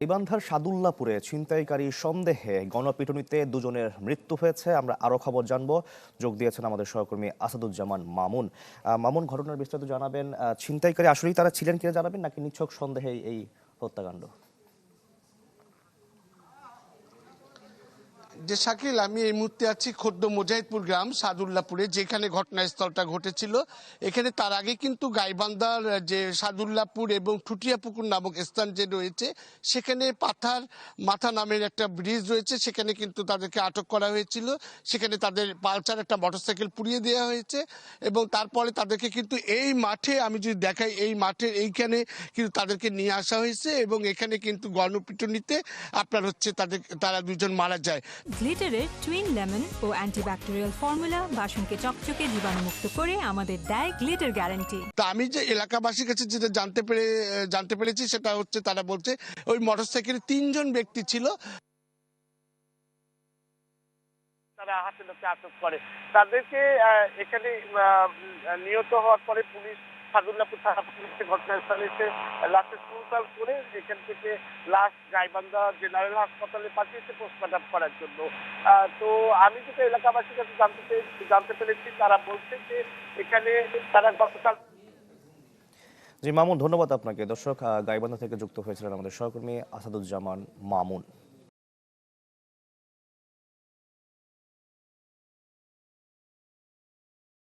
গাইবান্ধার সাদুল্লাপুরে ছিনতাইকারী সন্দেহে গণপিটুনিতে দুজনের মৃত্যু হয়েছে। আমরা আরো খবর জানবো। যোগ দিয়েছেন আমাদের সহকর্মী আসাদুজ্জামান মামুন। মামুন, ঘটনার বিস্তারিত জানাবেন। ছিনতাইকারী আসলেই তারা ছিলেন কিনা জানাবেন, নাকি নিছক সন্দেহে এই হত্যাকাণ্ড? শাকিল, আমি এই মুহূর্তে আছি খোদ্দ মুজাহিদপুর গ্রাম সাদুল্লাপুরে, যেখানে ঘটনাস্থলটা ঘটেছিল। এখানে তার আগে কিন্তু গাইবান্ধার যে সাদুল্লাপুর এবং টুটিয়াপুকুর নামক স্থান যে রয়েছে, সেখানে পাথার মাথা নামের একটা ব্রিজ রয়েছে, সেখানে কিন্তু তাদেরকে আটক করা হয়েছিল। সেখানে তাদের পালসার একটা মোটরসাইকেল পুড়িয়ে দেওয়া হয়েছে এবং তারপরে তাদেরকে কিন্তু এই মাঠে, আমি যদি দেখাই, এই মাঠের এইখানে কিন্তু তাদেরকে নিয়ে আসা হয়েছে এবং এখানে কিন্তু গণপিটুনিতে তারা দুজন মারা যায়। গ্লিটারের টুইন লেমন ও অ্যান্টিব্যাকটেরিয়াল ফর্মুলা বাসনকে চকচকে জীবাণুমুক্ত করে আমাদের দেয় গ্লিটার গ্যারান্টি। তা আমি যে এলাকাবাসীর কাছে যেটা জানতে পেরেছি, সেটা হচ্ছে তারা বলছে ওই মোটরসাইকেলে 3জন ব্যক্তি ছিল। তারা হাতে লোককে আটক করে, তাদেরকে এখানে নিহত হওয়ার পরে পুলিশ সাদুল্লাপুর থানা পুলিশে ঘটনাস্থলে এসে লাশের সুরতাল করে এখান থেকে লাশ গাইবান্ধা জেনারেল হাসপাতালে পাঠিয়েছে পোস্টমর্টম করার জন্য। তো আমি যেটা এলাকাবাসীর কাছে জানতে পেরেছি, তারা বলছে যে এখানে তারা গতকাল। জি মামুন, ধন্যবাদ আপনাকে। দর্শক, গাইবান্ধা থেকে যুক্ত হয়েছিলেন আমাদের সহকর্মী আসাদুজ্জামান মামুন।